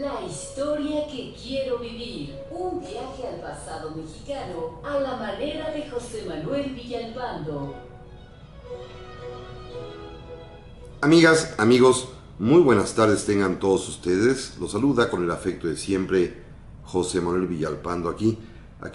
La historia que quiero vivir. Un viaje al pasado mexicano a la manera de José Manuel Villalpando. Amigas, amigos, muy buenas tardes tengan todos ustedes. Los saluda con el afecto de siempre José Manuel Villalpando aquí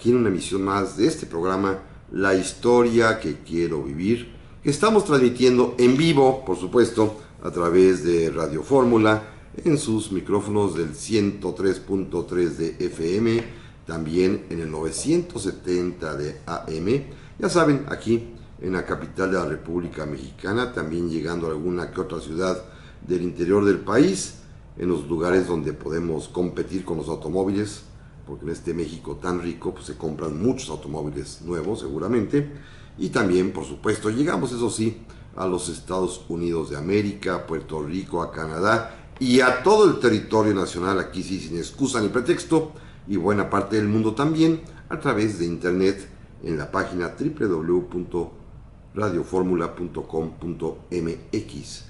en una emisión más de este programa, La historia que quiero vivir, que estamos transmitiendo en vivo, por supuesto, a través de Radio Fórmula, en sus micrófonos del 103.3 de FM, también en el 970 de AM. Ya saben, aquí en la capital de la República Mexicana, también llegando a alguna que otra ciudad del interior del país, en los lugares donde podemos competir con los automóviles, porque en este México tan rico pues, se compran muchos automóviles nuevos seguramente, y también por supuesto llegamos, eso sí, a los Estados Unidos de América, a Puerto Rico, a Canadá y a todo el territorio nacional, aquí sí sin excusa ni pretexto, y buena parte del mundo también a través de internet en la página www.radioformula.com.mx.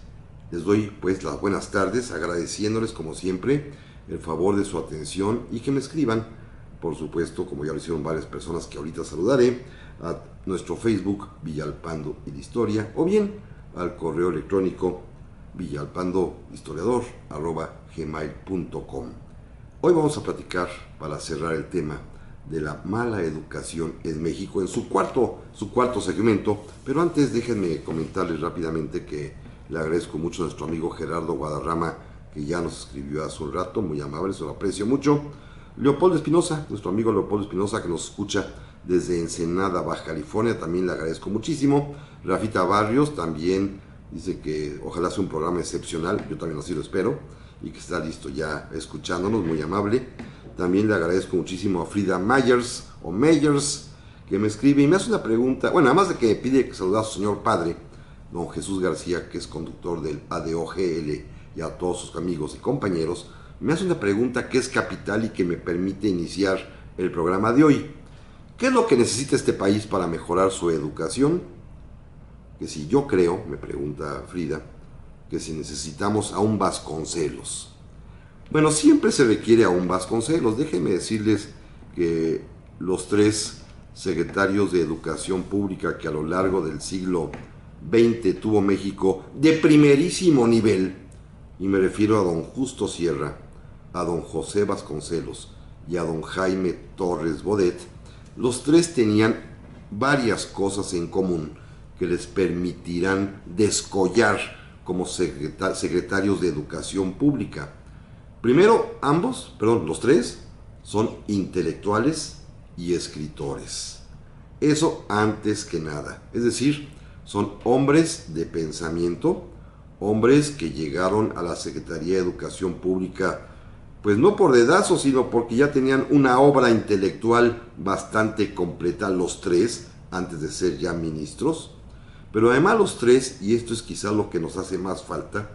Les doy pues las buenas tardes, agradeciéndoles como siempre el favor de su atención y que me escriban, por supuesto, como ya lo hicieron varias personas que ahorita saludaré, a nuestro Facebook Villalpando y la Historia, o bien al correo electrónico villalpandohistoriador@gmail.com. Hoy vamos a platicar, para cerrar el tema, de la mala educación en México en su cuarto segmento, pero antes déjenme comentarles rápidamente que le agradezco mucho a nuestro amigo Gerardo Guadarrama, que ya nos escribió hace un rato, muy amable, se lo aprecio mucho. Leopoldo Espinosa, nuestro amigo Leopoldo Espinosa, que nos escucha desde Ensenada, Baja California, también le agradezco muchísimo. Rafita Barrios también dice que ojalá sea un programa excepcional, yo también así lo espero, y que está listo ya escuchándonos, muy amable. También le agradezco muchísimo a Frida Myers, que me escribe y me hace una pregunta, bueno, además de que me pide que saludar a su señor padre, don Jesús García, que es conductor del ADOGL, y a todos sus amigos y compañeros, me hace una pregunta que es capital y que me permite iniciar el programa de hoy. ¿Qué es lo que necesita este país para mejorar su educación? Que si yo creo, me pregunta Frida, que si necesitamos a un Vasconcelos. Bueno, siempre se requiere a un Vasconcelos. Déjenme decirles que los tres secretarios de Educación Pública que a lo largo del siglo XX tuvo México de primerísimo nivel, y me refiero a don Justo Sierra, a don José Vasconcelos y a don Jaime Torres Bodet, los tres tenían varias cosas en común que les permitirán descollar como secretarios de Educación Pública. Primero, los tres, son intelectuales y escritores. Eso antes que nada. Es decir, son hombres de pensamiento, hombres que llegaron a la Secretaría de Educación Pública, pues no por dedazo, sino porque ya tenían una obra intelectual bastante completa, los tres, antes de ser ya ministros. Pero además los tres, y esto es quizá lo que nos hace más falta,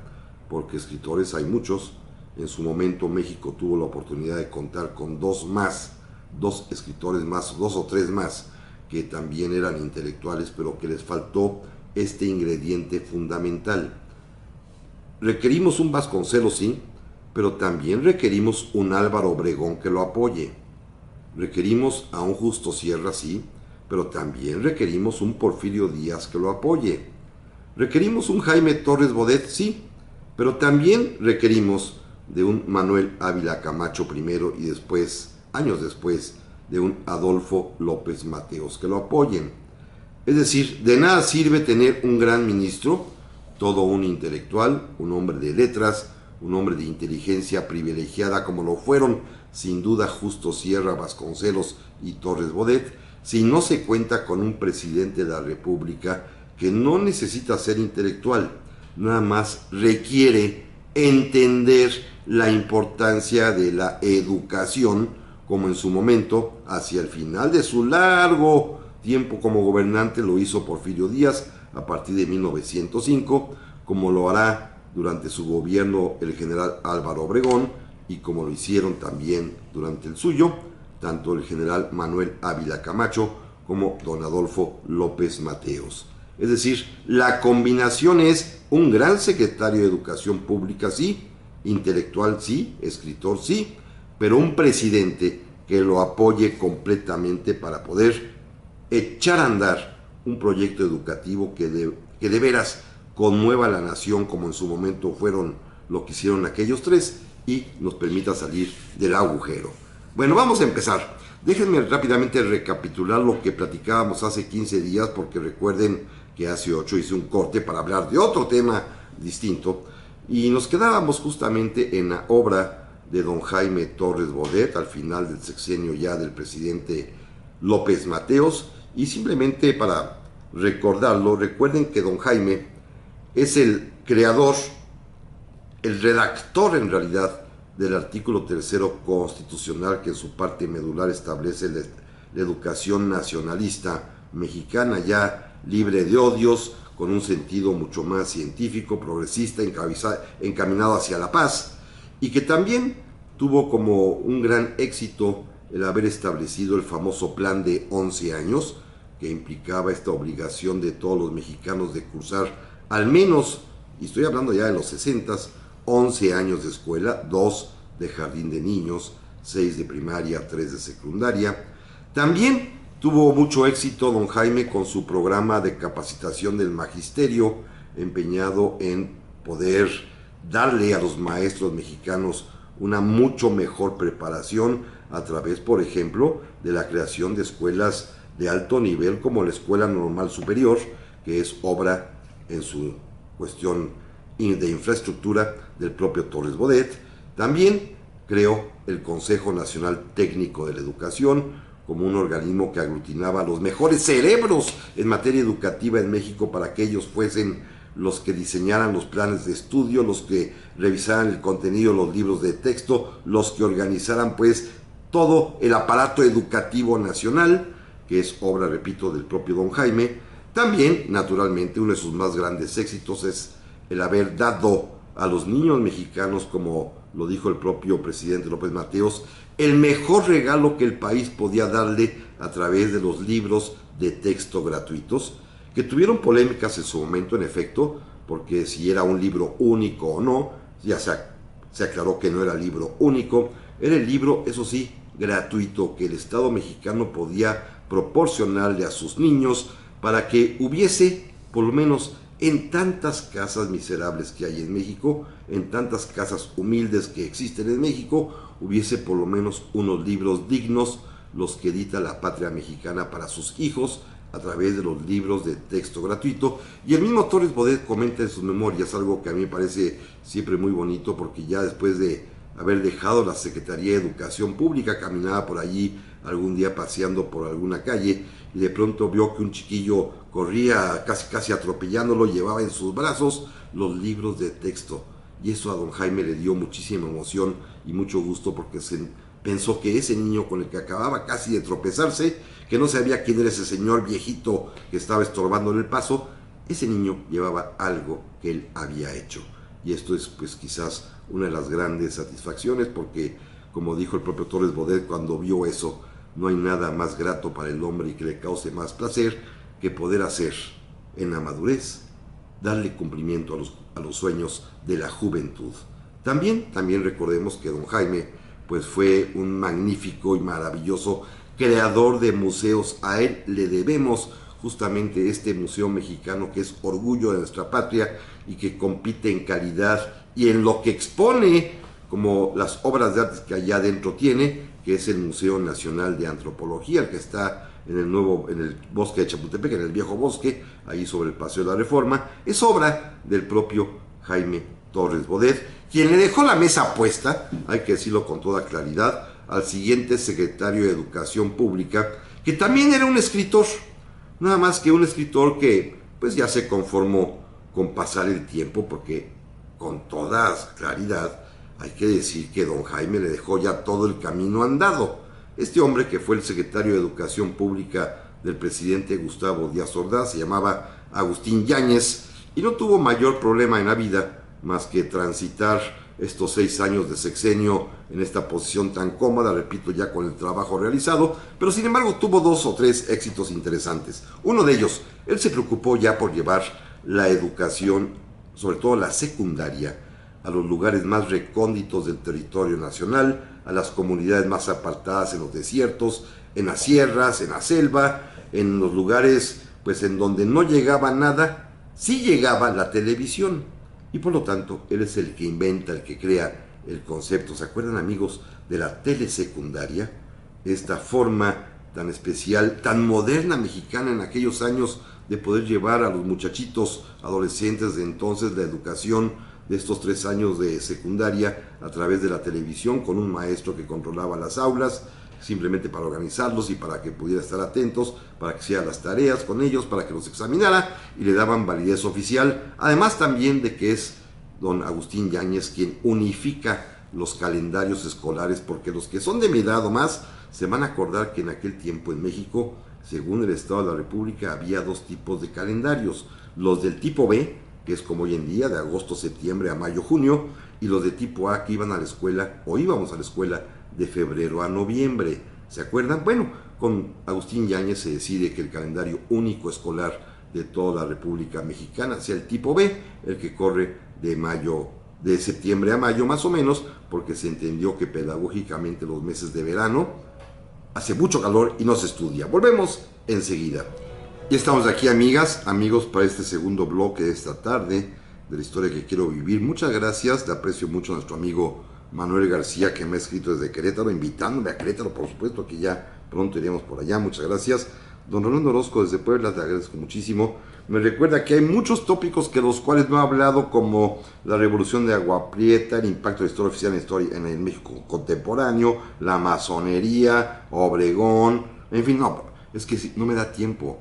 porque escritores hay muchos. En su momento México tuvo la oportunidad de contar con dos escritores más, dos o tres más, que también eran intelectuales, pero que les faltó este ingrediente fundamental. Requerimos un Vasconcelos, sí, pero también requerimos un Álvaro Obregón que lo apoye. Requerimos a un Justo Sierra, sí, pero también requerimos un Porfirio Díaz que lo apoye. Requerimos un Jaime Torres Bodet, sí, pero también requerimos de un Manuel Ávila Camacho primero y después, años después, de un Adolfo López Mateos que lo apoyen. Es decir, de nada sirve tener un gran ministro, todo un intelectual, un hombre de letras, un hombre de inteligencia privilegiada como lo fueron sin duda Justo Sierra, Vasconcelos y Torres Bodet, si no se cuenta con un presidente de la República que no necesita ser intelectual, nada más requiere entender la importancia de la educación, como en su momento, hacia el final de su largo tiempo como gobernante, lo hizo Porfirio Díaz a partir de 1905, como lo hará durante su gobierno el general Álvaro Obregón, y como lo hicieron también durante el suyo, tanto el general Manuel Ávila Camacho como don Adolfo López Mateos. Es decir, la combinación es un gran secretario de Educación Pública, sí, intelectual sí, escritor sí, pero un presidente que lo apoye completamente para poder echar a andar un proyecto educativo que de veras conmueva a la nación, como en su momento fueron lo que hicieron aquellos tres, y nos permita salir del agujero. Bueno, vamos a empezar. Déjenme rápidamente recapitular lo que platicábamos hace 15 días, porque recuerden que hace 8 hice un corte para hablar de otro tema distinto, y nos quedábamos justamente en la obra de don Jaime Torres Bodet, al final del sexenio ya del presidente López Mateos. Y simplemente para recordarlo, recuerden que don Jaime es el creador, el redactor en realidad del artículo 3º constitucional, que en su parte medular establece la educación nacionalista mexicana, ya libre de odios, con un sentido mucho más científico, progresista, encaminado hacia la paz, y que también tuvo como un gran éxito el haber establecido el famoso plan de 11 años, que implicaba esta obligación de todos los mexicanos de cursar al menos, y estoy hablando ya de los 60s, 11 años de escuela, 2 de jardín de niños, 6 de primaria, 3 de secundaria. También tuvo mucho éxito don Jaime con su programa de capacitación del magisterio, empeñado en poder darle a los maestros mexicanos una mucho mejor preparación a través, por ejemplo, de la creación de escuelas de alto nivel como la Escuela Normal Superior, que es obra en su cuestión de infraestructura del propio Torres Bodet. También creó el Consejo Nacional Técnico de la Educación como un organismo que aglutinaba a los mejores cerebros en materia educativa en México para que ellos fuesen los que diseñaran los planes de estudio, los que revisaran el contenido de los libros de texto, los que organizaran pues todo el aparato educativo nacional, que es obra, repito, del propio don Jaime. También, naturalmente, uno de sus más grandes éxitos es el haber dado a los niños mexicanos, como lo dijo el propio presidente López Mateos, el mejor regalo que el país podía darle a través de los libros de texto gratuitos, que tuvieron polémicas en su momento, en efecto, porque si era un libro único o no, ya se aclaró que no era libro único, era el libro, eso sí, gratuito, que el Estado mexicano podía proporcionarle a sus niños para que hubiese, por lo menos en tantas casas miserables que hay en México, en tantas casas humildes que existen en México, hubiese por lo menos unos libros dignos, los que edita la Patria Mexicana para sus hijos, a través de los libros de texto gratuito. Y el mismo Torres Bodet comenta en sus memorias algo que a mí me parece siempre muy bonito, porque ya después de haber dejado la Secretaría de Educación Pública, caminaba por allí algún día paseando por alguna calle y de pronto vio que un chiquillo corría casi atropellándolo, llevaba en sus brazos los libros de texto, y eso a don Jaime le dio muchísima emoción y mucho gusto, porque pensó que ese niño con el que acababa casi de tropezarse, que no sabía quién era ese señor viejito que estaba estorbándole el paso, ese niño llevaba algo que él había hecho. Y esto es pues quizás una de las grandes satisfacciones, porque como dijo el propio Torres Bodet cuando vio eso, no hay nada más grato para el hombre y que le cause más placer que poder hacer en la madurez, darle cumplimiento a los sueños de la juventud. También recordemos que don Jaime pues fue un magnífico y maravilloso creador de museos. A él le debemos justamente este museo mexicano, que es orgullo de nuestra patria y que compite en calidad y en lo que expone, como las obras de arte que allá adentro tiene, que es el Museo Nacional de Antropología, el que está en el bosque de Chapultepec, en el viejo bosque, ahí sobre el Paseo de la Reforma. Es obra del propio Jaime Torres Bodet, quien le dejó la mesa puesta, hay que decirlo con toda claridad, al siguiente secretario de Educación Pública, que también era un escritor, nada más que un escritor que pues ya se conformó con pasar el tiempo, porque con toda claridad hay que decir que don Jaime le dejó ya todo el camino andado. Este hombre, que fue el secretario de Educación Pública del presidente Gustavo Díaz Ordaz, se llamaba Agustín Yáñez, y no tuvo mayor problema en la vida más que transitar estos 6 años de sexenio en esta posición tan cómoda, repito, ya con el trabajo realizado, pero sin embargo tuvo 2 o 3 éxitos interesantes. Uno de ellos, él se preocupó ya por llevar la educación, sobre todo la secundaria, a los lugares más recónditos del territorio nacional, a las comunidades más apartadas en los desiertos, en las sierras, en la selva, en los lugares pues en donde no llegaba nada, sí llegaba la televisión. Y por lo tanto, él es el que inventa, el que crea el concepto. ¿Se acuerdan, amigos, de la telesecundaria? Esta forma tan especial, tan moderna mexicana en aquellos años de poder llevar a los muchachitos adolescentes de entonces la educación de estos 3 años de secundaria a través de la televisión, con un maestro que controlaba las aulas, simplemente para organizarlos y para que pudiera estar atentos, para que hiciera las tareas con ellos, para que los examinara y le daban validez oficial. Además también de que es don Agustín Yáñez quien unifica los calendarios escolares, porque los que son de mi edad o más se van a acordar que en aquel tiempo en México, según el Estado de la República, había 2 tipos de calendarios: los del tipo B, que es como hoy en día, de agosto, septiembre a mayo, junio, y los de tipo A, que iban a la escuela, o íbamos a la escuela, de febrero a noviembre. ¿Se acuerdan? Bueno, con Agustín Yáñez se decide que el calendario único escolar de toda la República Mexicana sea el tipo B, el que corre de septiembre a mayo más o menos, porque se entendió que pedagógicamente los meses de verano hace mucho calor y no se estudia. Volvemos enseguida. Y estamos aquí, amigas, amigos, para este segundo bloque de esta tarde de la historia que quiero vivir. Muchas gracias, le aprecio mucho a nuestro amigo Manuel García, que me ha escrito desde Querétaro, invitándome a Querétaro, por supuesto, que ya pronto iremos por allá. Muchas gracias. Don Rolando Orozco desde Puebla, te agradezco muchísimo. Me recuerda que hay muchos tópicos que los cuales no he hablado, como la revolución de Agua Prieta, el impacto de la historia oficial en el México contemporáneo, la masonería, Obregón, en fin, no, es que no me da tiempo.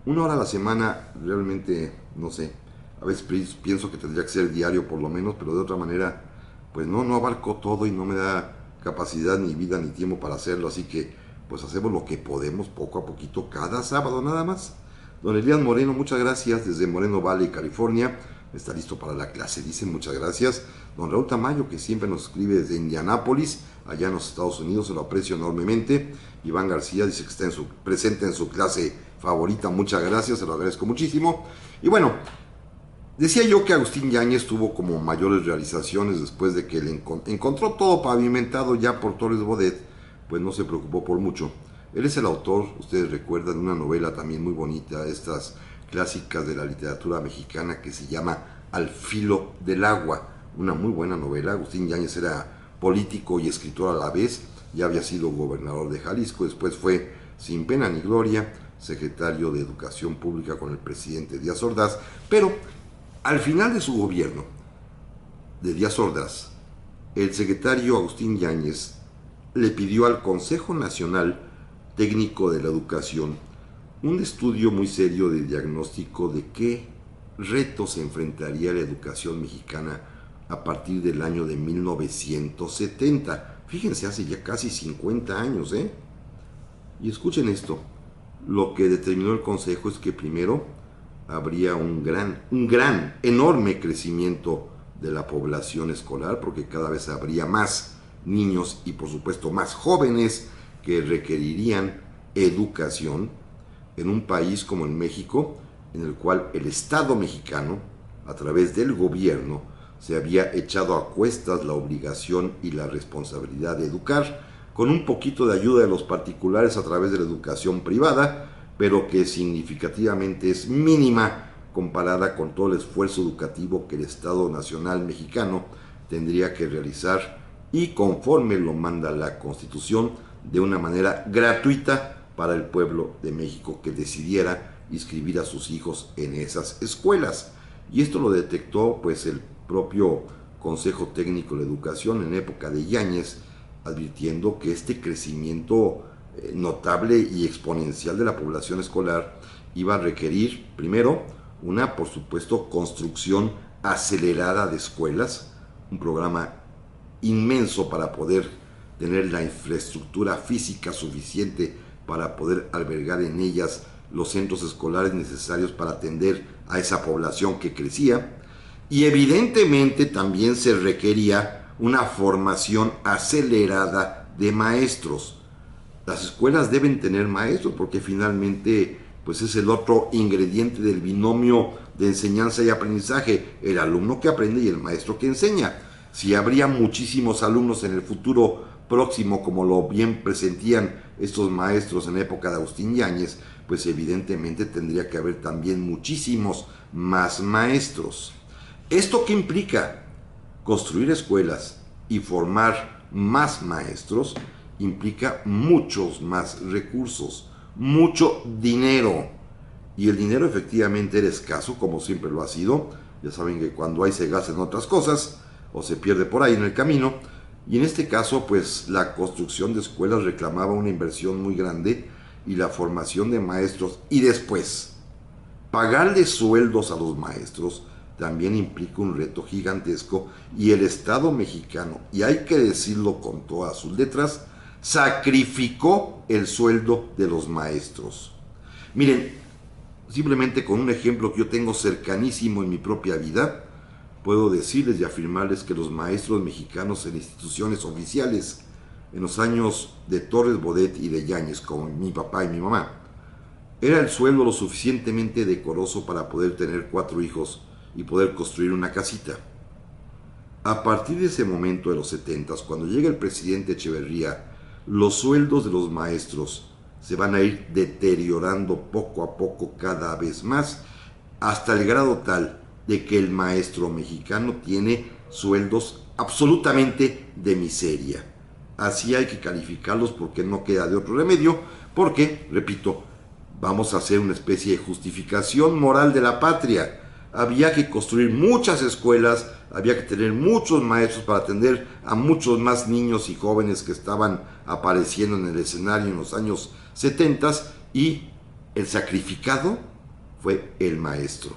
1 hora a la semana realmente, no sé, a veces pienso que tendría que ser diario por lo menos, pero de otra manera, pues no abarco todo y no me da capacidad, ni vida, ni tiempo para hacerlo, así que pues hacemos lo que podemos poco a poquito cada sábado nada más. Don Elías Moreno, muchas gracias, desde Moreno Valley, California, está listo para la clase, dicen, muchas gracias. Don Raúl Tamayo, que siempre nos escribe desde Indianápolis, allá en los Estados Unidos, se lo aprecio enormemente. Iván García dice que está presente en su clase favorita, muchas gracias, se lo agradezco muchísimo. Y bueno, decía yo que Agustín Yáñez tuvo como mayores realizaciones después de que él encontró todo pavimentado ya por Torres Bodet, pues no se preocupó por mucho. Él es el autor, ustedes recuerdan, de una novela también muy bonita, estas clásicas de la literatura mexicana, que se llama Al filo del agua, una muy buena novela. Agustín Yáñez era político y escritor a la vez, ya había sido gobernador de Jalisco, después fue, sin pena ni gloria, secretario de Educación Pública con el presidente Díaz Ordaz, pero al final de su gobierno, de Díaz Ordaz, el secretario Agustín Yáñez le pidió al Consejo Nacional Técnico de la Educación un estudio muy serio de diagnóstico de qué retos se enfrentaría la educación mexicana a partir del año de 1970. Fíjense, hace ya casi 50 años, ¿eh? Y escuchen esto, lo que determinó el Consejo es que primero habría un gran, enorme crecimiento de la población escolar, porque cada vez habría más niños y por supuesto más jóvenes que requerirían educación en un país como en México, en el cual el Estado mexicano, a través del gobierno, se había echado a cuestas la obligación y la responsabilidad de educar, con un poquito de ayuda de los particulares a través de la educación privada, pero que significativamente es mínima comparada con todo el esfuerzo educativo que el Estado Nacional mexicano tendría que realizar, y conforme lo manda la Constitución, de una manera gratuita para el pueblo de México que decidiera inscribir a sus hijos en esas escuelas. Y esto lo detectó pues el propio Consejo Técnico de Educación en época de Yáñez, advirtiendo que este crecimiento notable y exponencial de la población escolar iba a requerir, primero, una, por supuesto, construcción acelerada de escuelas, un programa inmenso para poder tener la infraestructura física suficiente para poder albergar en ellas los centros escolares necesarios para atender a esa población que crecía, y evidentemente también se requería una formación acelerada de maestros. Las escuelas deben tener maestros porque finalmente pues es el otro ingrediente del binomio de enseñanza y aprendizaje, el alumno que aprende y el maestro que enseña. Si habría muchísimos alumnos en el futuro próximo, como lo bien presentían estos maestros en época de Agustín Yáñez, pues evidentemente tendría que haber también muchísimos más maestros. ¿Esto qué implica? Construir escuelas y formar más maestros implica muchos más recursos, mucho dinero. Y el dinero efectivamente era escaso, como siempre lo ha sido. Ya saben que cuando hay se gasta en otras cosas o se pierde por ahí en el camino. Y en este caso, pues la construcción de escuelas reclamaba una inversión muy grande y la formación de maestros y después pagarle sueldos a los maestros también implica un reto gigantesco, y el Estado mexicano, y hay que decirlo con todas sus letras, sacrificó el sueldo de los maestros. Miren, simplemente con un ejemplo que yo tengo cercanísimo en mi propia vida, puedo decirles y afirmarles que los maestros mexicanos en instituciones oficiales en los años de Torres Bodet y de Yáñez, como mi papá y mi mamá, era el sueldo lo suficientemente decoroso para poder tener 4 hijos y poder construir una casita. A partir de ese momento de los 70s, cuando llega el presidente Echeverría, los sueldos de los maestros se van a ir deteriorando poco a poco cada vez más, hasta el grado tal de que el maestro mexicano tiene sueldos absolutamente de miseria. Así hay que calificarlos, porque no queda de otro remedio, porque, repito, vamos a hacer una especie de justificación moral de la patria. Había que construir muchas escuelas, había que tener muchos maestros para atender a muchos más niños y jóvenes que estaban apareciendo en el escenario en los años 70, y el sacrificado fue el maestro.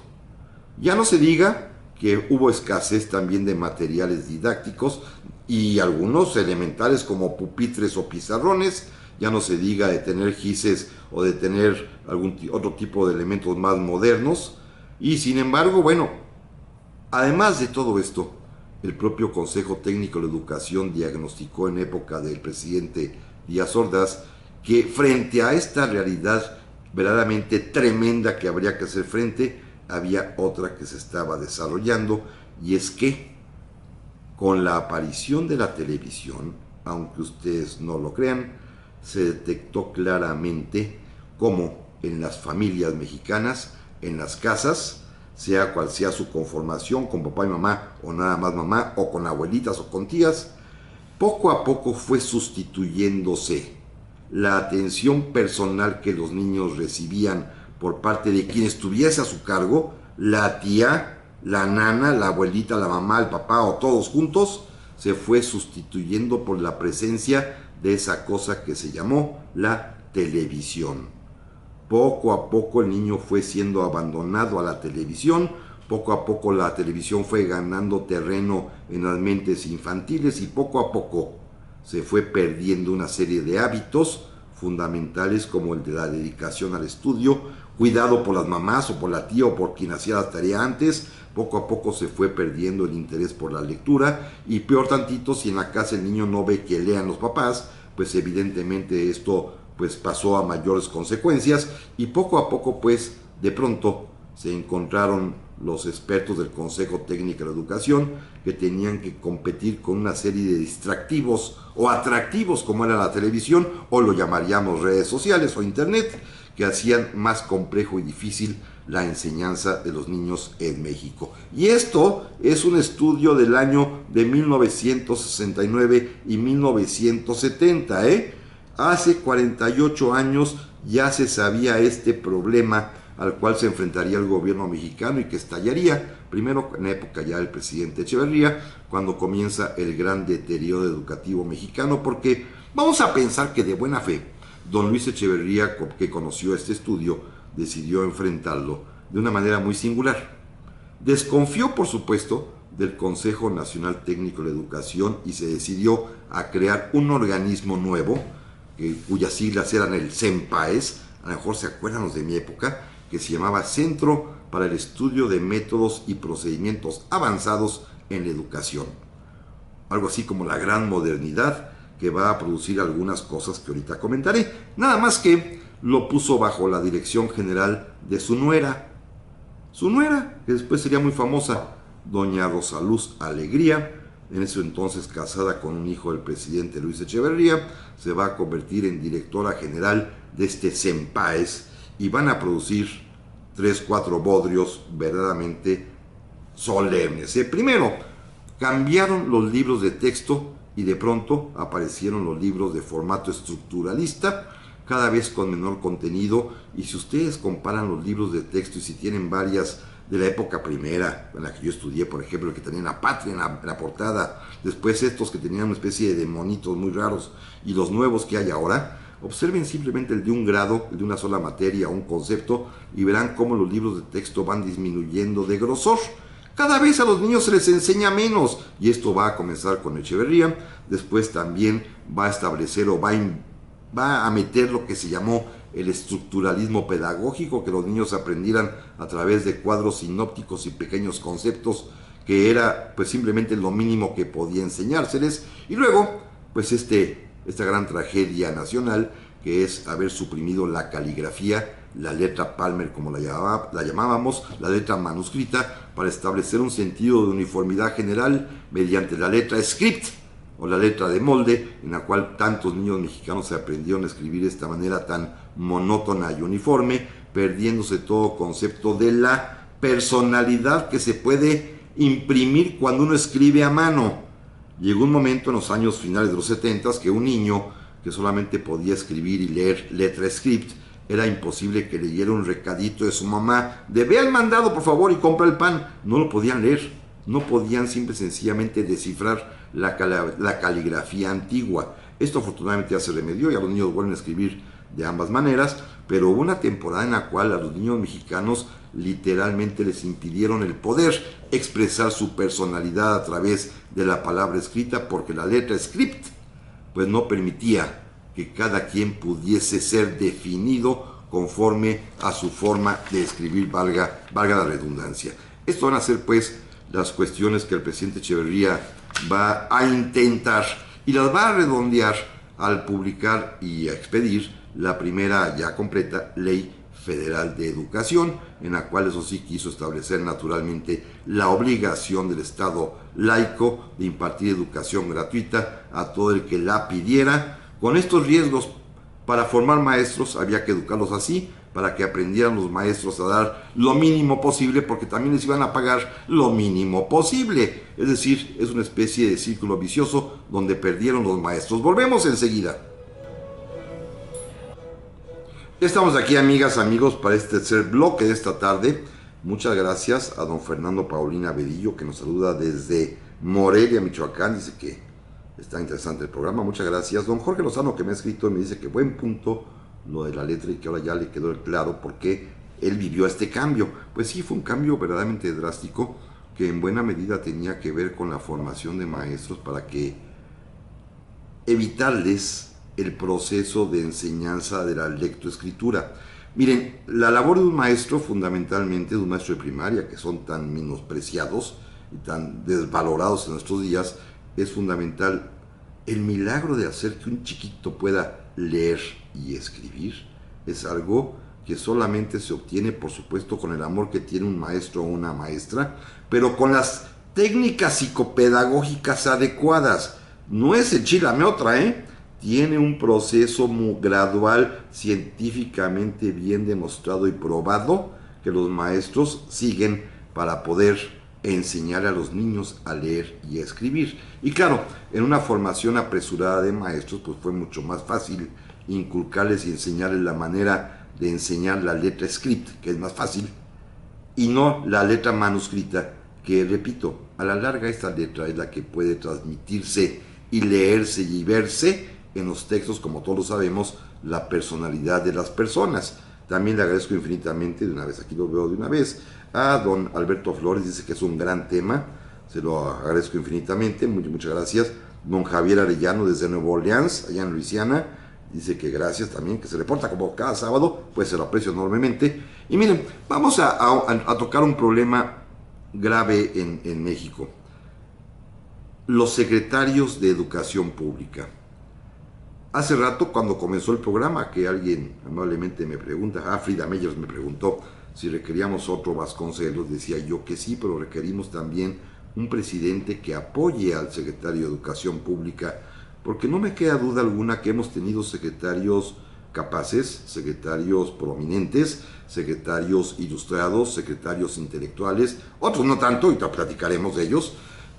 Ya no se diga que hubo escasez también de materiales didácticos y algunos elementales como pupitres o pizarrones. Ya no se diga de tener gises o de tener algún otro tipo de elementos más modernos. Y sin embargo, bueno, además de todo esto, el propio Consejo Técnico de Educación diagnosticó en época del presidente Díaz Ordaz que frente a esta realidad verdaderamente tremenda que habría que hacer frente, había otra que se estaba desarrollando, y es que con la aparición de la televisión, aunque ustedes no lo crean, se detectó claramente cómo en las familias mexicanas, en las casas, sea cual sea su conformación, con papá y mamá, o nada más mamá, o con abuelitas o con tías, poco a poco fue sustituyéndose la atención personal que los niños recibían por parte de quien estuviese a su cargo, la tía, la nana, la abuelita, la mamá, el papá o todos juntos, se fue sustituyendo por la presencia de esa cosa que se llamó la televisión. Poco a poco el niño fue siendo abandonado a la televisión, poco a poco la televisión fue ganando terreno en las mentes infantiles, y poco a poco se fue perdiendo una serie de hábitos fundamentales, como el de la dedicación al estudio, cuidado por las mamás o por la tía o por quien hacía la tarea antes. Poco a poco se fue perdiendo el interés por la lectura, y peor tantito, si en la casa el niño no ve que lean los papás, pues evidentemente esto pues pasó a mayores consecuencias, y poco a poco pues de pronto se encontraron los expertos del Consejo Técnico de Educación que tenían que competir con una serie de distractivos o atractivos como era la televisión, o lo llamaríamos redes sociales o internet, que hacían más complejo y difícil la enseñanza de los niños en México. Y esto es un estudio del año de 1969 y 1970, Hace 48 años ya se sabía este problema al cual se enfrentaría el gobierno mexicano y que estallaría, primero en la época ya del presidente Echeverría, cuando comienza el gran deterioro educativo mexicano, porque vamos a pensar que de buena fe, don Luis Echeverría, que conoció este estudio, decidió enfrentarlo de una manera muy singular. Desconfió, por supuesto, del Consejo Nacional Técnico de Educación y se decidió a crear un organismo nuevo, cuyas siglas eran el CENPAES, a lo mejor se acuerdan los de mi época, que se llamaba Centro para el Estudio de Métodos y Procedimientos Avanzados en la Educación. Algo así como la gran modernidad, que va a producir algunas cosas que ahorita comentaré. Nada más que lo puso bajo la dirección general de su nuera, Su nuera, que después sería muy famosa, doña Rosaluz Alegría, en ese entonces casada con un hijo del presidente Luis Echeverría, se va a convertir en directora general de este CEMPAES y van a producir 3-4 bodrios verdaderamente solemnes. Primero, cambiaron los libros de texto y de pronto aparecieron los libros de formato estructuralista, cada vez con menor contenido, y si ustedes comparan los libros de texto y si tienen varias de la época primera, en la que yo estudié, por ejemplo, el que tenía la patria en la portada, después estos que tenían una especie de monitos muy raros, y los nuevos que hay ahora, observen simplemente el de un grado, el de una sola materia o un concepto, y verán cómo los libros de texto van disminuyendo de grosor. Cada vez a los niños se les enseña menos, y esto va a comenzar con Echeverría. Después también va a establecer o va a meter lo que se llamó el estructuralismo pedagógico, que los niños aprendieran a través de cuadros sinópticos y pequeños conceptos, que era pues simplemente lo mínimo que podía enseñárseles. Y luego pues esta gran tragedia nacional, que es haber suprimido la caligrafía, la letra Palmer como la llamábamos, la letra manuscrita, para establecer un sentido de uniformidad general mediante la letra script o la letra de molde, en la cual tantos niños mexicanos se aprendieron a escribir de esta manera tan monótona y uniforme, perdiéndose todo concepto de la personalidad que se puede imprimir cuando uno escribe a mano. Llegó un momento en los años finales de los 70 que un niño que solamente podía escribir y leer letra script, era imposible que leyera un recadito de su mamá de ve al mandado por favor y compra el pan. No lo podían leer, no podían simple y sencillamente descifrar la caligrafía antigua. Esto afortunadamente ya se remedió, ya los niños vuelven a escribir de ambas maneras, pero hubo una temporada en la cual a los niños mexicanos literalmente les impidieron el poder expresar su personalidad a través de la palabra escrita, porque la letra script pues no permitía que cada quien pudiese ser definido conforme a su forma de escribir, valga la redundancia. Esto van a ser pues las cuestiones que el presidente Echeverría va a intentar y las va a redondear al publicar y a expedir la primera ya completa ley federal de educación, en la cual eso sí quiso establecer naturalmente la obligación del Estado laico de impartir educación gratuita a todo el que la pidiera. Con estos riesgos, para formar maestros había que educarlos así, para que aprendieran los maestros a dar lo mínimo posible, porque también les iban a pagar lo mínimo posible. Es decir, es una especie de círculo vicioso donde perdieron los maestros. Volvemos enseguida. Estamos aquí, amigas, amigos, para este tercer bloque de esta tarde. Muchas gracias a don Fernando Paulina Bedillo, que nos saluda desde Morelia, Michoacán. Dice que está interesante el programa. Muchas gracias. Don Jorge Lozano, que me ha escrito y me dice que buen punto lo de la letra y que ahora ya le quedó claro por qué él vivió este cambio. Pues sí, fue un cambio verdaderamente drástico que en buena medida tenía que ver con la formación de maestros para que evitarles el proceso de enseñanza de la lectoescritura. Miren, la labor de un maestro, fundamentalmente de un maestro de primaria, que son tan menospreciados y tan desvalorados en nuestros días, es fundamental. El milagro de hacer que un chiquito pueda leer y escribir es algo que solamente se obtiene, por supuesto, con el amor que tiene un maestro o una maestra, pero con las técnicas psicopedagógicas adecuadas. No es enchilame otra, Tiene un proceso muy gradual, científicamente bien demostrado y probado, que los maestros siguen para poder enseñar a los niños a leer y a escribir. Y claro, en una formación apresurada de maestros, pues fue mucho más fácil inculcarles y enseñarles la manera de enseñar la letra script, que es más fácil, y no la letra manuscrita, que repito, a la larga esta letra es la que puede transmitirse y leerse y verse en los textos, como todos sabemos, la personalidad de las personas. También le agradezco infinitamente, de una vez, aquí lo veo de una vez, a don Alberto Flores, dice que es un gran tema, se lo agradezco infinitamente, muchas gracias. Don Javier Arellano desde Nueva Orleans, allá en Luisiana, dice que gracias también, que se reporta como cada sábado, pues se lo aprecio enormemente. Y miren, vamos a tocar un problema grave en México. Los secretarios de Educación Pública. Hace rato, cuando comenzó el programa, que alguien amablemente me pregunta, Frida Meyers me preguntó si requeríamos otro Vasconcelos, decía yo que sí, pero requerimos también un presidente que apoye al secretario de Educación Pública, porque no me queda duda alguna que hemos tenido secretarios capaces, secretarios prominentes, secretarios ilustrados, secretarios intelectuales, otros no tanto, y platicaremos de ellos,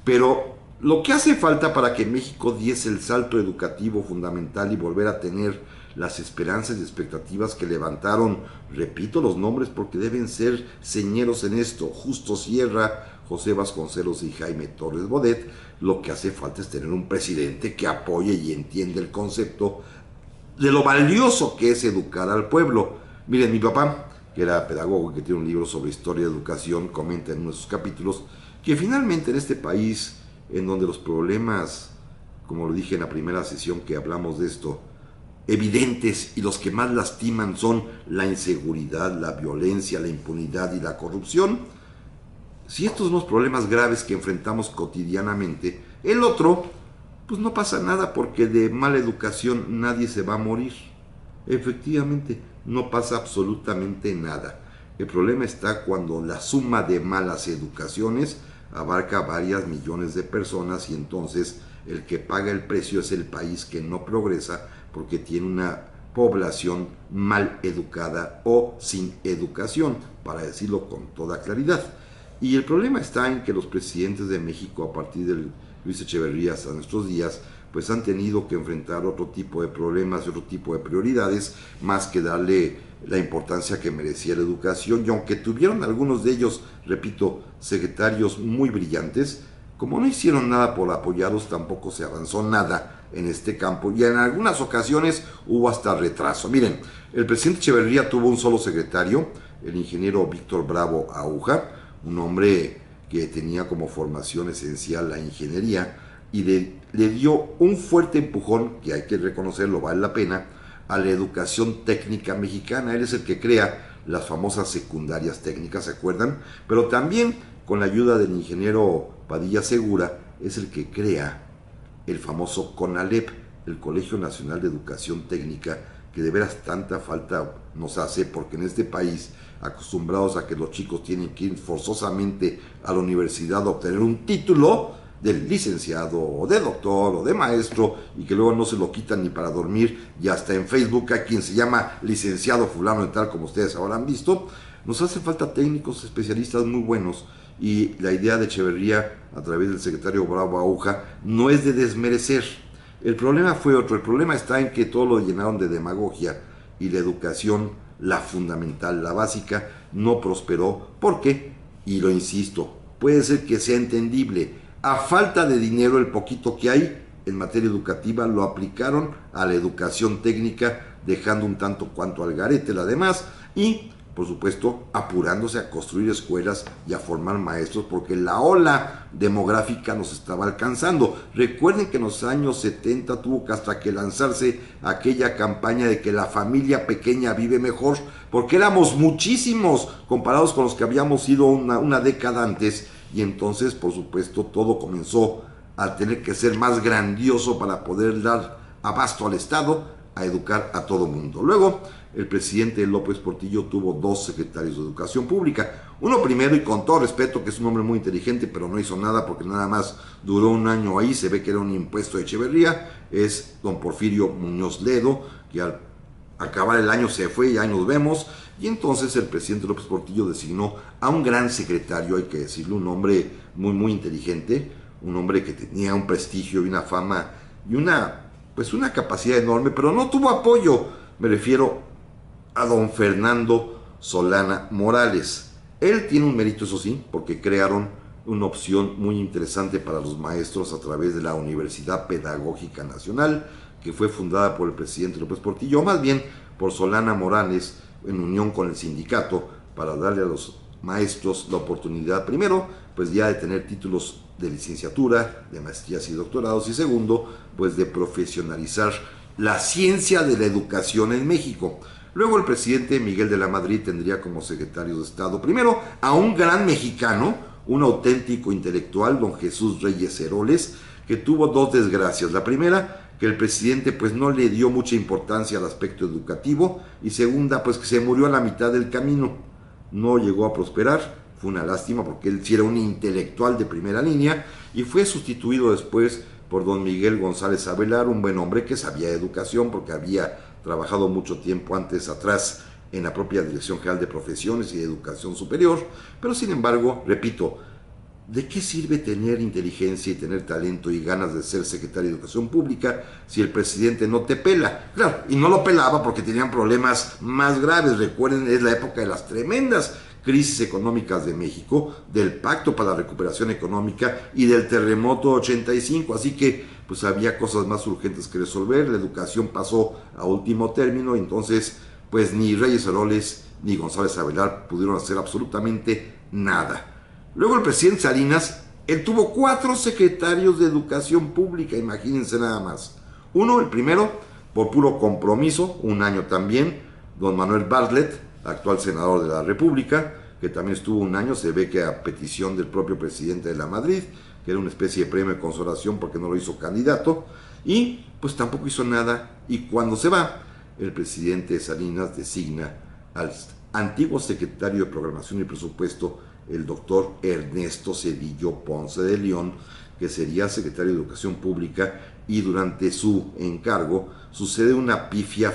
pero lo que hace falta para que México diese el salto educativo fundamental y volver a tener las esperanzas y expectativas que levantaron, repito los nombres porque deben ser señeros en esto, Justo Sierra, José Vasconcelos y Jaime Torres Bodet, lo que hace falta es tener un presidente que apoye y entienda el concepto de lo valioso que es educar al pueblo. Miren, mi papá, que era pedagogo y que tiene un libro sobre historia de educación, comenta en uno de sus capítulos que finalmente en este país, en donde los problemas, como lo dije en la primera sesión que hablamos de esto, evidentes y los que más lastiman son la inseguridad, la violencia, la impunidad y la corrupción, si estos son los problemas graves que enfrentamos cotidianamente, el otro, pues no pasa nada porque de mala educación nadie se va a morir. Efectivamente, no pasa absolutamente nada. El problema está cuando la suma de malas educaciones abarca varias millones de personas y entonces el que paga el precio es el país que no progresa porque tiene una población mal educada o sin educación, para decirlo con toda claridad. Y el problema está en que los presidentes de México, a partir de Luis Echeverría hasta nuestros días, pues han tenido que enfrentar otro tipo de problemas y otro tipo de prioridades, más que darle la importancia que merecía la educación. Y aunque tuvieron algunos de ellos, repito, secretarios muy brillantes, como no hicieron nada por apoyarlos, tampoco se avanzó nada en este campo. Y en algunas ocasiones hubo hasta retraso. Miren, el presidente Echeverría tuvo un solo secretario, el ingeniero Víctor Bravo Aúja, un hombre que tenía como formación esencial la ingeniería, y le dio un fuerte empujón, que hay que reconocerlo, vale la pena, a la educación técnica mexicana. Él es el que crea las famosas secundarias técnicas, ¿se acuerdan? Pero también con la ayuda del ingeniero Padilla Segura, es el que crea el famoso CONALEP, el Colegio Nacional de Educación Técnica, que de veras tanta falta nos hace, porque en este país, acostumbrados a que los chicos tienen que ir forzosamente a la universidad a obtener un título de licenciado o de doctor o de maestro, y que luego no se lo quitan ni para dormir, y hasta en Facebook hay quien se llama licenciado fulano y tal, como ustedes habrán visto. Nos hace falta técnicos especialistas muy buenos, y la idea de Echeverría a través del secretario Bravo Aúja no es de desmerecer. El problema fue otro. El problema está en que todo lo llenaron de demagogia, y la educación, la fundamental, la básica, no prosperó. ¿Por qué? Y lo insisto, puede ser que sea entendible. A falta de dinero, el poquito que hay en materia educativa lo aplicaron a la educación técnica, dejando un tanto cuanto al garete la demás, y por supuesto apurándose a construir escuelas y a formar maestros, porque la ola demográfica nos estaba alcanzando. Recuerden que en los años 70 tuvo que hasta que lanzarse aquella campaña de que la familia pequeña vive mejor, porque éramos muchísimos comparados con los que habíamos sido una década antes, y entonces por supuesto todo comenzó a tener que ser más grandioso para poder dar abasto al Estado a educar a todo mundo. Luego, el presidente López Portillo tuvo dos secretarios de Educación Pública. Uno primero, y con todo respeto, que es un hombre muy inteligente, pero no hizo nada porque nada más duró un año ahí, se ve que era un impuesto de Echeverría, es don Porfirio Muñoz Ledo, que al acabar el año se fue y ahí nos vemos. Y entonces el presidente López Portillo designó a un gran secretario, hay que decirlo, un hombre muy, muy inteligente, un hombre que tenía un prestigio y una fama y una capacidad enorme, pero no tuvo apoyo. Me refiero a don Fernando Solana Morales. Él tiene un mérito, eso sí, porque crearon una opción muy interesante para los maestros a través de la Universidad Pedagógica Nacional, que fue fundada por el presidente López Portillo, o más bien por Solana Morales, en unión con el sindicato, para darle a los maestros la oportunidad, primero, pues ya de tener títulos de licenciatura, de maestrías y doctorados, y segundo, pues de profesionalizar la ciencia de la educación en México. Luego el presidente Miguel de la Madrid tendría como secretario de Estado, primero, a un gran mexicano, un auténtico intelectual, don Jesús Reyes Heroles, que tuvo dos desgracias. La primera, que el presidente pues no le dio mucha importancia al aspecto educativo, y segunda, pues que se murió a la mitad del camino. no llegó a prosperar. Fue una lástima porque él sí era un intelectual de primera línea y fue sustituido después por don Miguel González Avelar, un buen hombre que sabía educación porque había trabajado mucho tiempo antes atrás en la propia Dirección General de Profesiones y de Educación Superior, pero sin embargo, repito, ¿de qué sirve tener inteligencia y tener talento y ganas de ser secretario de Educación Pública si el presidente no te pela? Claro, y no lo pelaba porque tenían problemas más graves. Recuerden, es la época de las tremendas crisis económicas de México, del Pacto para la Recuperación Económica y del terremoto 85, así que pues había cosas más urgentes que resolver. La educación pasó a último término, entonces pues ni Reyes Heroles ni González Avelar pudieron hacer absolutamente nada. Luego el presidente Salinas, él tuvo 4 secretarios de Educación Pública, imagínense nada más. Uno, el primero, por puro compromiso, un año también, don Manuel Bartlett, actual senador de la República, que también estuvo un año, se ve que a petición del propio presidente de la Madrid, que era una especie de premio de consolación porque no lo hizo candidato, y pues tampoco hizo nada, y cuando se va, el presidente Salinas designa al antiguo secretario de Programación y Presupuesto, el doctor Ernesto Zedillo Ponce de León, que sería secretario de Educación Pública, y durante su encargo sucede una pifia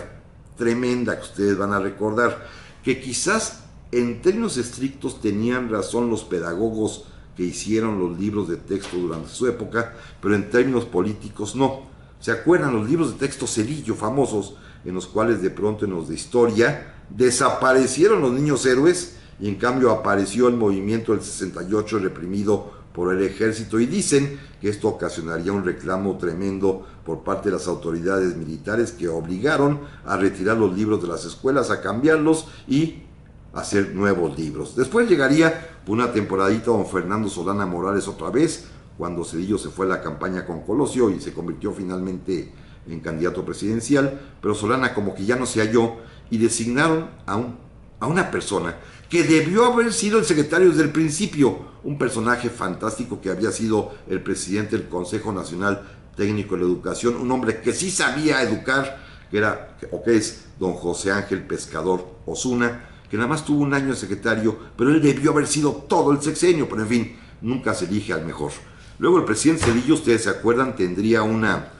tremenda que ustedes van a recordar, que quizás en términos estrictos tenían razón los pedagogos que hicieron los libros de texto durante su época, pero en términos políticos no. ¿Se acuerdan los libros de texto Zedillo famosos, en los cuales de pronto en los de historia desaparecieron los niños héroes y en cambio apareció el movimiento del 68 reprimido por el ejército, y dicen que esto ocasionaría un reclamo tremendo por parte de las autoridades militares que obligaron a retirar los libros de las escuelas, a cambiarlos y hacer nuevos libros? Después llegaría una temporadita don Fernando Solana Morales otra vez, cuando Zedillo se fue a la campaña con Colosio y se convirtió finalmente en candidato presidencial, pero Solana como que ya no se halló y designaron a una persona que debió haber sido el secretario desde el principio, un personaje fantástico que había sido el presidente del Consejo Nacional Técnico de la Educación, un hombre que sí sabía educar, que es don José Ángel Pescador Osuna, que nada más tuvo un año de secretario, pero él debió haber sido todo el sexenio, pero en fin, nunca se elige al mejor. Luego el presidente Zedillo, ustedes se acuerdan, tendría una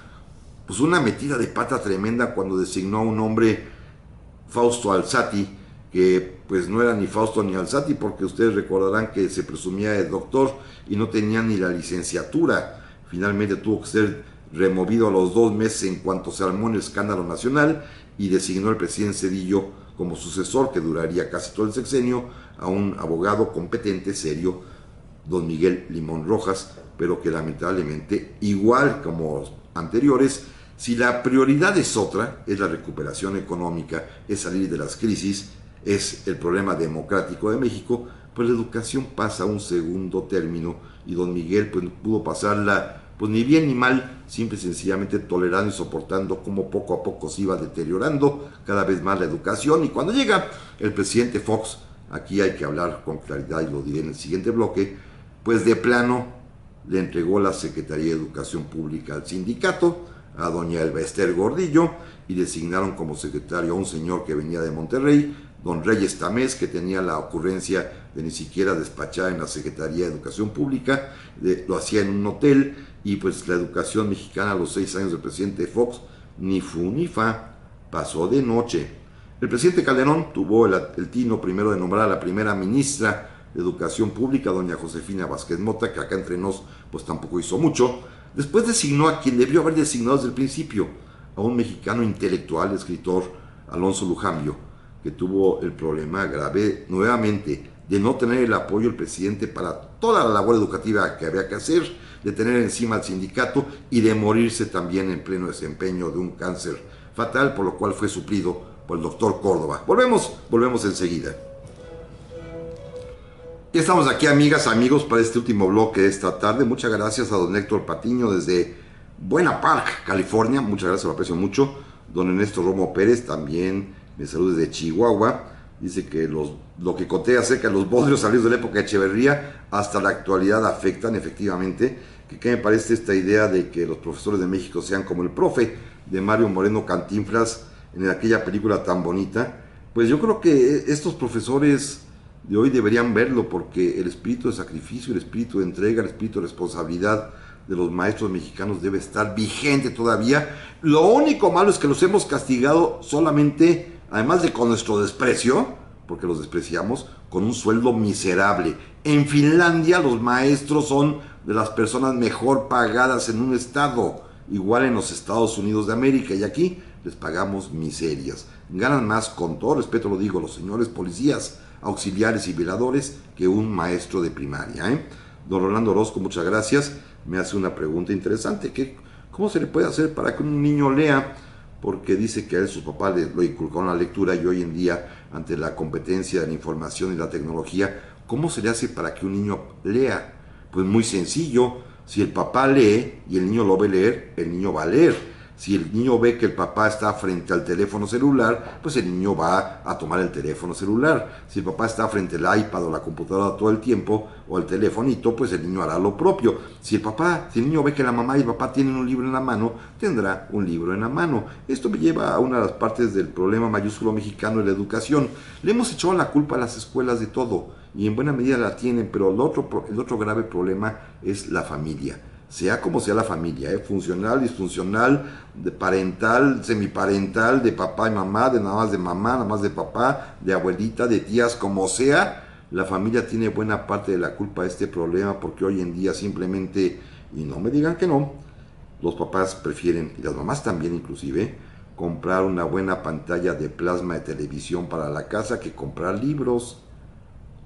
metida de pata tremenda cuando designó a un hombre, Fausto Alzati, que pues no era ni Fausto ni Alzati, porque ustedes recordarán que se presumía de doctor y no tenía ni la licenciatura. Finalmente tuvo que ser removido a los 2 meses en cuanto se armó el escándalo nacional, y designó el presidente Zedillo como sucesor, que duraría casi todo el sexenio, a un abogado competente, serio, don Miguel Limón Rojas, pero que lamentablemente, igual como anteriores, si la prioridad es otra, es la recuperación económica, es salir de las crisis, es el problema democrático de México, pues la educación pasa a un segundo término, y don Miguel pues pudo pasarla pues ni bien ni mal, simple y sencillamente tolerando y soportando cómo poco a poco se iba deteriorando cada vez más la educación. Y cuando llega el presidente Fox, aquí hay que hablar con claridad y lo diré en el siguiente bloque, pues de plano le entregó la Secretaría de Educación Pública al sindicato, a doña Elba Ester Gordillo, y designaron como secretario a un señor que venía de Monterrey, don Reyes Tamés, que tenía la ocurrencia de ni siquiera despachar en la Secretaría de Educación Pública, lo hacía en un hotel, y pues la educación mexicana a los 6 años del presidente Fox, ni fu ni fa, pasó de noche. El presidente Calderón tuvo el tino primero de nombrar a la primera ministra de Educación Pública, doña Josefina Vázquez Mota, que acá entre nos pues tampoco hizo mucho. Después designó a quien debió haber designado desde el principio, a un mexicano intelectual, escritor, Alonso Lujambio, que tuvo el problema grave nuevamente de no tener el apoyo del presidente para toda la labor educativa que había que hacer, de tener encima al sindicato y de morirse también en pleno desempeño de un cáncer fatal, por lo cual fue suplido por el doctor Córdoba. Volvemos enseguida. Y estamos aquí, amigas, amigos, para este último bloque de esta tarde. Muchas gracias a don Héctor Patiño desde Buena Park, California. Muchas gracias, lo aprecio mucho. Don Ernesto Romo Pérez también me saluda desde Chihuahua. Dice que lo que conté acerca de los bodrios salidos de la época de Echeverría hasta la actualidad afectan efectivamente. ¿Qué me parece esta idea de que los profesores de México sean como el profe de Mario Moreno Cantinflas en aquella película tan bonita? Pues yo creo que estos profesores de hoy deberían verlo, porque el espíritu de sacrificio, el espíritu de entrega, el espíritu de responsabilidad de los maestros mexicanos debe estar vigente todavía. Lo único malo es que los hemos castigado solamente, además de con nuestro desprecio, porque los despreciamos, con un sueldo miserable. En Finlandia los maestros son de las personas mejor pagadas en un estado, igual en los Estados Unidos de América, y aquí les pagamos miserias. Ganan más, con todo respeto lo digo, los señores policías, auxiliares y veladores que un maestro de primaria, ¿eh? Don Rolando Orozco, muchas gracias. Me hace una pregunta interesante, ¿cómo se le puede hacer para que un niño lea? Porque dice que a él sus papás lo inculcaron la lectura, y hoy en día, ante la competencia de la información y la tecnología, ¿cómo se le hace para que un niño lea? Pues muy sencillo. Si el papá lee y el niño lo ve leer, el niño va a leer. Si el niño ve que el papá está frente al teléfono celular, pues el niño va a tomar el teléfono celular. Si el papá está frente al iPad o la computadora todo el tiempo, o el telefonito, pues el niño hará lo propio. Si el niño ve que la mamá y el papá tienen un libro en la mano, tendrá un libro en la mano. Esto me lleva a una de las partes del problema mayúsculo mexicano de la educación. Le hemos echado la culpa a las escuelas de todo, y en buena medida la tienen, pero el otro grave problema es la familia. Sea como sea la familia, funcional, disfuncional, de parental, semiparental, de papá y mamá, de nada más de mamá, nada más de papá, de abuelita, de tías, como sea, la familia tiene buena parte de la culpa de este problema, porque hoy en día simplemente, y no me digan que no, los papás prefieren, y las mamás también inclusive, comprar una buena pantalla de plasma de televisión para la casa que comprar libros,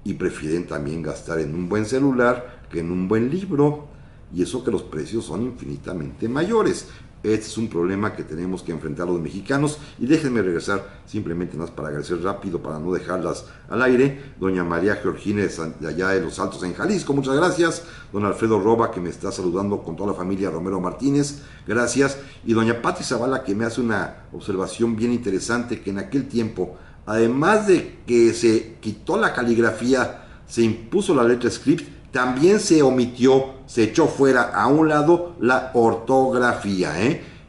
y prefieren también gastar en un buen celular que en un buen libro. Y eso que los precios son infinitamente mayores. Este es un problema que tenemos que enfrentar los mexicanos. Y déjenme regresar simplemente más para agradecer rápido, para no dejarlas al aire. Doña María Georgina de allá de Los Altos en Jalisco, muchas gracias. Don Alfredo Roba, que me está saludando con toda la familia Romero Martínez, gracias. Y doña Pati Zavala, que me hace una observación bien interesante, que en aquel tiempo, además de que se quitó la caligrafía, se impuso la letra script, también se omitió, se echó fuera a un lado la ortografía,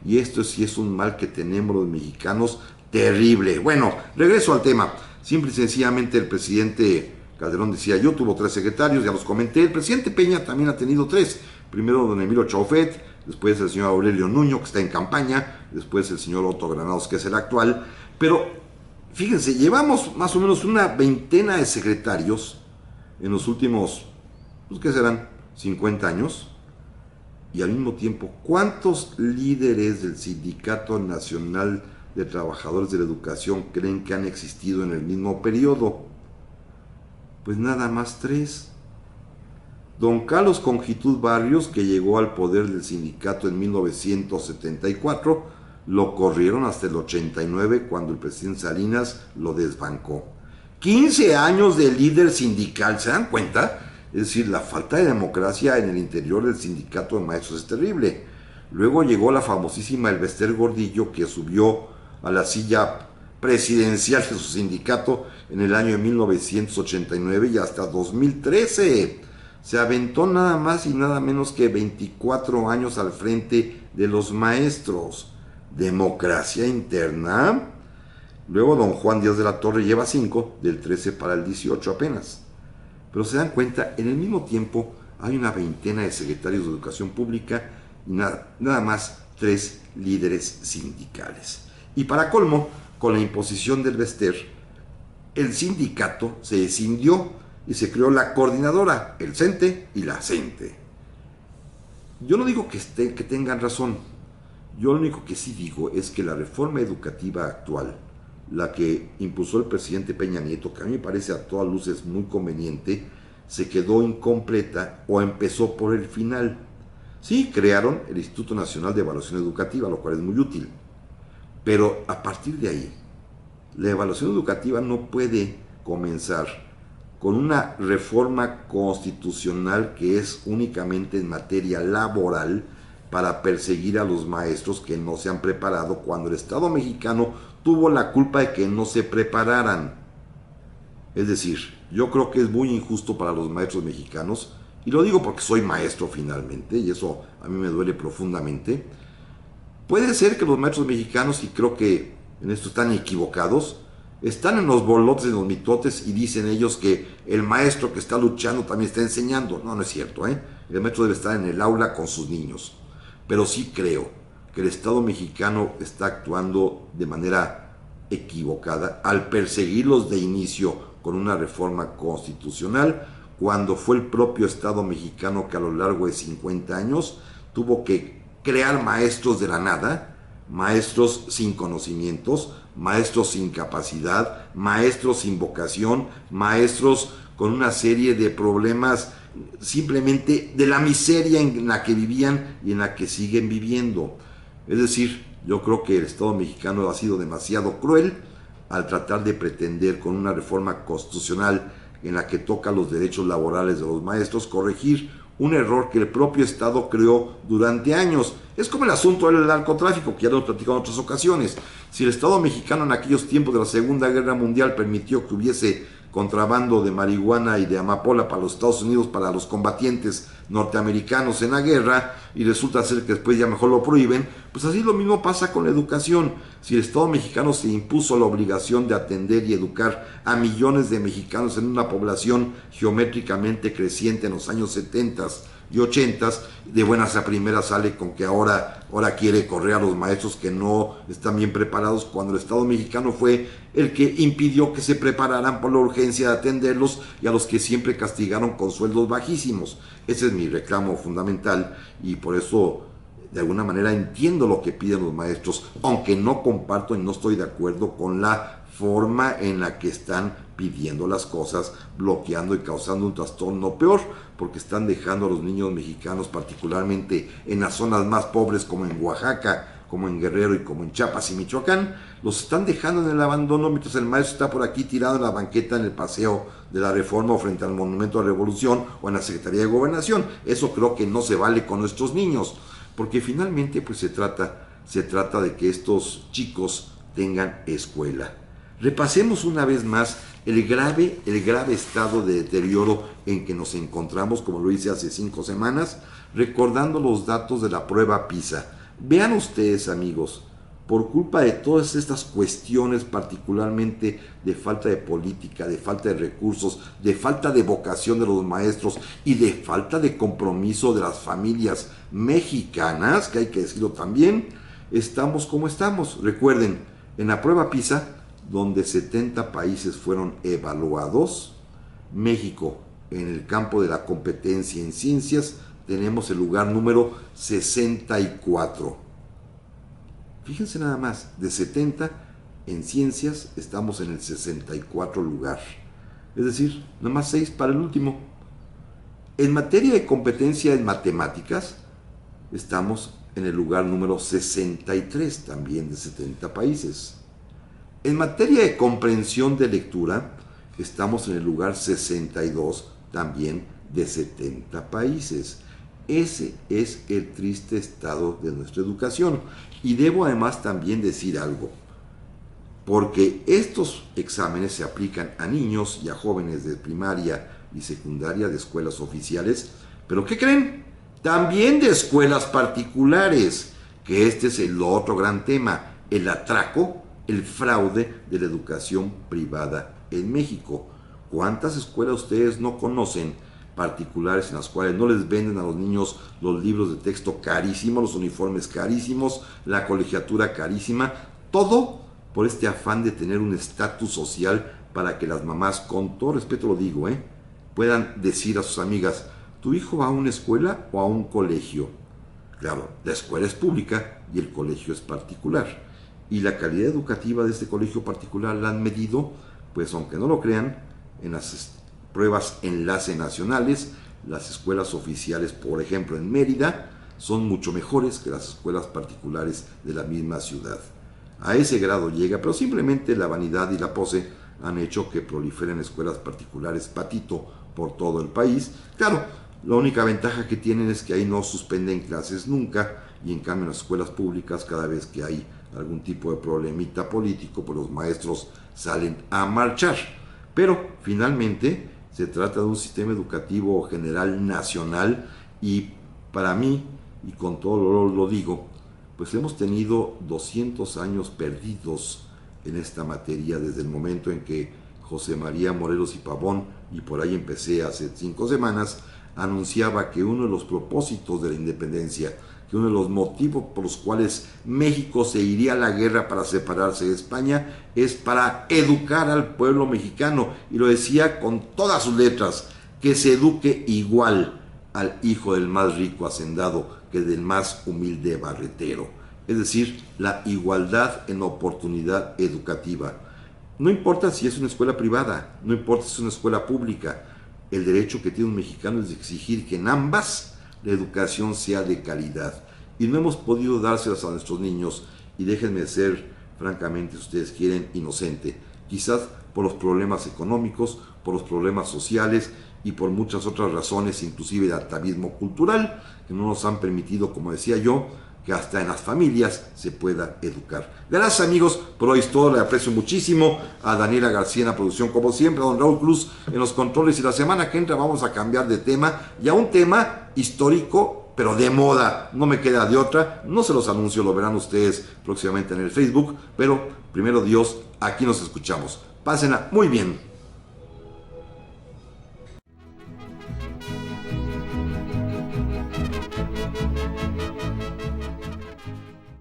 Y esto sí es un mal que tenemos los mexicanos terrible. Bueno, regreso al tema. Simple y sencillamente el presidente Calderón decía yo, tuvo 3 secretarios, ya los comenté. El presidente Peña también ha tenido 3. Primero don Emilio Chaufet, después el señor Aurelio Nuño, que está en campaña, después el señor Otto Granados, que es el actual. Pero fíjense, llevamos más o menos una veintena de secretarios en los últimos, pues ¿qué serán? 50 años. Y al mismo tiempo, ¿cuántos líderes del Sindicato Nacional de Trabajadores de la Educación creen que han existido en el mismo periodo? Pues nada más 3. Don Carlos Conjitud Barrios, que llegó al poder del sindicato en 1974, lo corrieron hasta el 89, cuando el presidente Salinas lo desbancó. 15 años de líder sindical, ¿se dan cuenta? Es decir, la falta de democracia en el interior del sindicato de maestros es terrible. Luego llegó la famosísima Elbester Gordillo, que subió a la silla presidencial de su sindicato en el año de 1989 y hasta 2013. Se aventó nada más y nada menos que 24 años al frente de los maestros. Democracia interna. Luego don Juan Díaz de la Torre lleva 5, del 13 para el 18 apenas. Pero se dan cuenta, en el mismo tiempo hay una veintena de secretarios de educación pública y nada más 3 líderes sindicales. Y para colmo, con la imposición del Bester, el sindicato se escindió y se creó la coordinadora, el CENTE y la CENTE. Yo no digo que tengan razón, yo lo único que sí digo es que la reforma educativa actual, la que impulsó el presidente Peña Nieto, que a mí me parece a todas luces muy conveniente, se quedó incompleta o empezó por el final. Sí, crearon el Instituto Nacional de Evaluación Educativa, lo cual es muy útil, pero a partir de ahí, la evaluación educativa no puede comenzar con una reforma constitucional que es únicamente en materia laboral para perseguir a los maestros que no se han preparado, cuando el Estado mexicano tuvo la culpa de que no se prepararan. Es decir, yo creo que es muy injusto para los maestros mexicanos, y lo digo porque soy maestro finalmente, y eso a mí me duele profundamente. Puede ser que los maestros mexicanos, y creo que en esto están equivocados, Están en los bolotes, en los mitotes y dicen ellos que el maestro que está luchando también está enseñando. No, no es cierto, ¿eh? El maestro debe estar en el aula con sus niños. Pero sí creo que el Estado mexicano está actuando de manera equivocada al perseguirlos de inicio con una reforma constitucional, cuando fue el propio Estado mexicano que a lo largo de 50 años tuvo que crear maestros de la nada, maestros sin conocimientos, maestros sin capacidad, maestros sin vocación, maestros con una serie de problemas simplemente de la miseria en la que vivían y en la que siguen viviendo. Es decir, yo creo que el Estado mexicano ha sido demasiado cruel al tratar de pretender con una reforma constitucional en la que toca los derechos laborales de los maestros corregir un error que el propio Estado creó durante años. Es como el asunto del narcotráfico, que ya lo he platicado en otras ocasiones. Si el Estado mexicano en aquellos tiempos de la Segunda Guerra Mundial permitió que hubiese contrabando de marihuana y de amapola para los Estados Unidos, para los combatientes norteamericanos en la guerra, y resulta ser que después ya mejor lo prohíben, pues así lo mismo pasa con la educación. Si el Estado mexicano se impuso la obligación de atender y educar a millones de mexicanos en una población geométricamente creciente en los años 70 y 80, de buenas a primeras sale con que ahora quiere correr a los maestros que no están bien preparados, cuando el Estado mexicano fue el que impidió que se prepararan por la urgencia de atenderlos, y a los que siempre castigaron con sueldos bajísimos. Ese es mi reclamo fundamental, y por eso de alguna manera entiendo lo que piden los maestros, aunque no comparto y no estoy de acuerdo con la forma en la que están pidiendo las cosas, bloqueando y causando un trastorno peor, porque están dejando a los niños mexicanos, particularmente en las zonas más pobres como en Oaxaca, como en Guerrero y como en Chiapas y Michoacán, los están dejando en el abandono, mientras el maestro está por aquí tirado en la banqueta en el Paseo de la Reforma o frente al Monumento a la Revolución o en la Secretaría de Gobernación. Eso creo que no se vale con nuestros niños, porque finalmente pues se trata de que estos chicos tengan escuela. Repasemos una vez más el grave estado de deterioro en que nos encontramos, como lo hice hace 5 semanas, recordando los datos de la prueba PISA. Vean ustedes, amigos, por culpa de todas estas cuestiones, particularmente de falta de política, de falta de recursos, de falta de vocación de los maestros y de falta de compromiso de las familias mexicanas, que hay que decirlo también, estamos como estamos. Recuerden, en la prueba PISA, donde 70 países fueron evaluados, México, en el campo de la competencia en ciencias, tenemos el lugar número 64. Fíjense nada más, de 70 en ciencias estamos en el 64 lugar. Es decir, nada más 6 para el último. En materia de competencia en matemáticas, estamos en el lugar número 63 también de 70 países. En materia de comprensión de lectura, estamos en el lugar 62 también de 70 países. Ese es el triste estado de nuestra educación. Y debo además también decir algo, porque estos exámenes se aplican a niños y a jóvenes de primaria y secundaria de escuelas oficiales, pero ¿qué creen? También de escuelas particulares, que este es el otro gran tema, el atraco, el fraude de la educación privada en México. ¿Cuántas escuelas ustedes no conocen particulares en las cuales no les venden a los niños los libros de texto carísimos, los uniformes carísimos, la colegiatura carísima? Todo por este afán de tener un estatus social para que las mamás, con todo respeto lo digo, puedan decir a sus amigas: ¿tu hijo va a una escuela o a un colegio? Claro, la escuela es pública y el colegio es particular. Y la calidad educativa de este colegio particular la han medido, pues aunque no lo crean, en las pruebas enlace nacionales. Las escuelas oficiales, por ejemplo en Mérida, son mucho mejores que las escuelas particulares de la misma ciudad. A ese grado llega, pero simplemente la vanidad y la pose han hecho que proliferen escuelas particulares patito por todo el país. Claro, la única ventaja que tienen es que ahí no suspenden clases nunca, y en cambio en las escuelas públicas, cada vez que hay algún tipo de problemita político, pues los maestros salen a marchar. Pero finalmente se trata de un sistema educativo general nacional, y para mí, y con todo lo digo, pues hemos tenido 200 años perdidos en esta materia desde el momento en que José María Morelos y Pavón, y por ahí empecé hace 5 semanas, anunciaba que uno de los propósitos de la independencia, que uno de los motivos por los cuales México se iría a la guerra para separarse de España es para educar al pueblo mexicano, y lo decía con todas sus letras, que se eduque igual al hijo del más rico hacendado que del más humilde barretero. Es decir, la igualdad en oportunidad educativa. No importa si es una escuela privada, no importa si es una escuela pública, el derecho que tiene un mexicano es de exigir que en ambas la educación sea de calidad. Y no hemos podido dárselas a nuestros niños, y déjenme ser, francamente, si ustedes quieren, inocente, quizás por los problemas económicos, por los problemas sociales y por muchas otras razones, inclusive de atavismo cultural, que no nos han permitido, como decía yo, que hasta en las familias se pueda educar. Gracias, amigos, por hoy es todo. Le aprecio muchísimo a Daniela García en la producción, como siempre, a don Raúl Cruz en los controles, y la semana que entra vamos a cambiar de tema, y a un tema histórico, pero de moda, no me queda de otra. No se los anuncio, lo verán ustedes próximamente en el Facebook, pero primero Dios, aquí nos escuchamos. Pásenla muy bien.